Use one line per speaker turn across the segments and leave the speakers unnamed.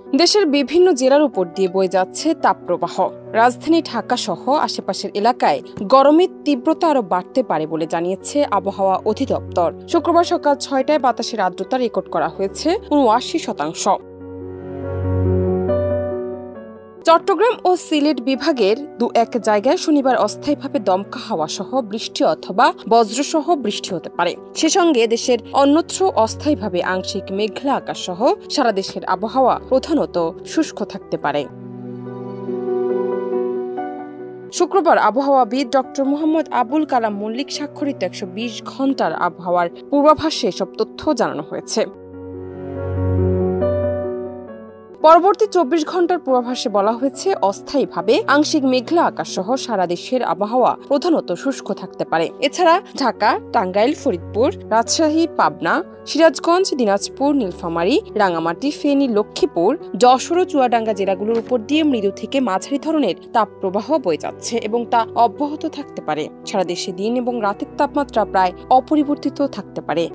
দেশের বিভিন্ন জেলার উপর দিয়ে বয়ে যাচ্ছে তাপপ্রবাহ। রাজধানী ঢাকা সহ আশেপাশের এলাকায় গরমের তীব্রতা আরও বাড়তে পারে বলে জানিয়েছে আবহাওয়া অধিদপ্তর। শুক্রবার সকাল ৬টায় বাতাসের আর্দ্রতা রেকর্ড করা হয়েছে ৭৯%। চট্টগ্রাম ও সিলেট বিভাগের দু-এক জায়গায় শনিবার অস্থায়ীভাবে দমকা হাওয়া সহ বৃষ্টি অথবা বজ্রসহ বৃষ্টি হতে পারে। সে সঙ্গে দেশের অন্যত্র অস্থায়ীভাবে আংশিক মেঘলা আকাশ সহ সারা দেশের আবহাওয়া প্রধানত শুষ্ক থাকতে পারে। শুক্রবার আবহাওয়াবিদ ডক্টর মোহাম্মদ আবুল কালাম মল্লিক স্বাক্ষরিত ১২০ ঘণ্টার আবহাওয়ার পূর্বাভাসে এসব তথ্য জানানো হয়েছে। পরবর্তী ২৪ ঘণ্টার পূর্বাভাসে বলা হয়েছে, অস্থায়ীভাবে আংশিক মেঘলা আকাশ সহ সারা দেশের আবহাওয়া প্রধানত শুষ্ক থাকতে পারে। এছাড়া ঢাকা, টাঙ্গাইল, ফরিদপুর, রাজশাহী, পাবনা, সিরাজগঞ্জ, দিনাজপুর, নীলফামারী, রাঙামাটি, ফেনী, লক্ষ্মীপুর, যশোর ও চুয়াডাঙ্গা জেলাগুলোর উপর দিয়ে মৃদু থেকে মাঝারি ধরনের তাপপ্রবাহ বয়ে যাচ্ছে এবং তা অব্যাহত থাকতে পারে। সারা দেশে দিন এবং রাতের তাপমাত্রা প্রায় অপরিবর্তিত থাকতে পারে।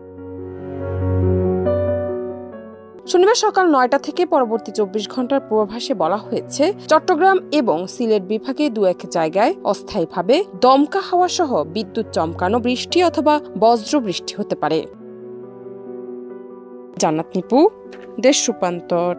শনিবার সকাল ৯টা থেকে পরবর্তী ২৪ ঘণ্টার পূর্বাভাসে বলা হয়েছে, চট্টগ্রাম এবং সিলেট বিভাগে দু-এক জায়গায় অস্থায়ীভাবে দমকা হাওয়া সহ বিদ্যুৎ চমকানো বৃষ্টি অথবা বজ্র বৃষ্টি হতে পারে। জান্নাত নিপু, দেশ রূপান্তর।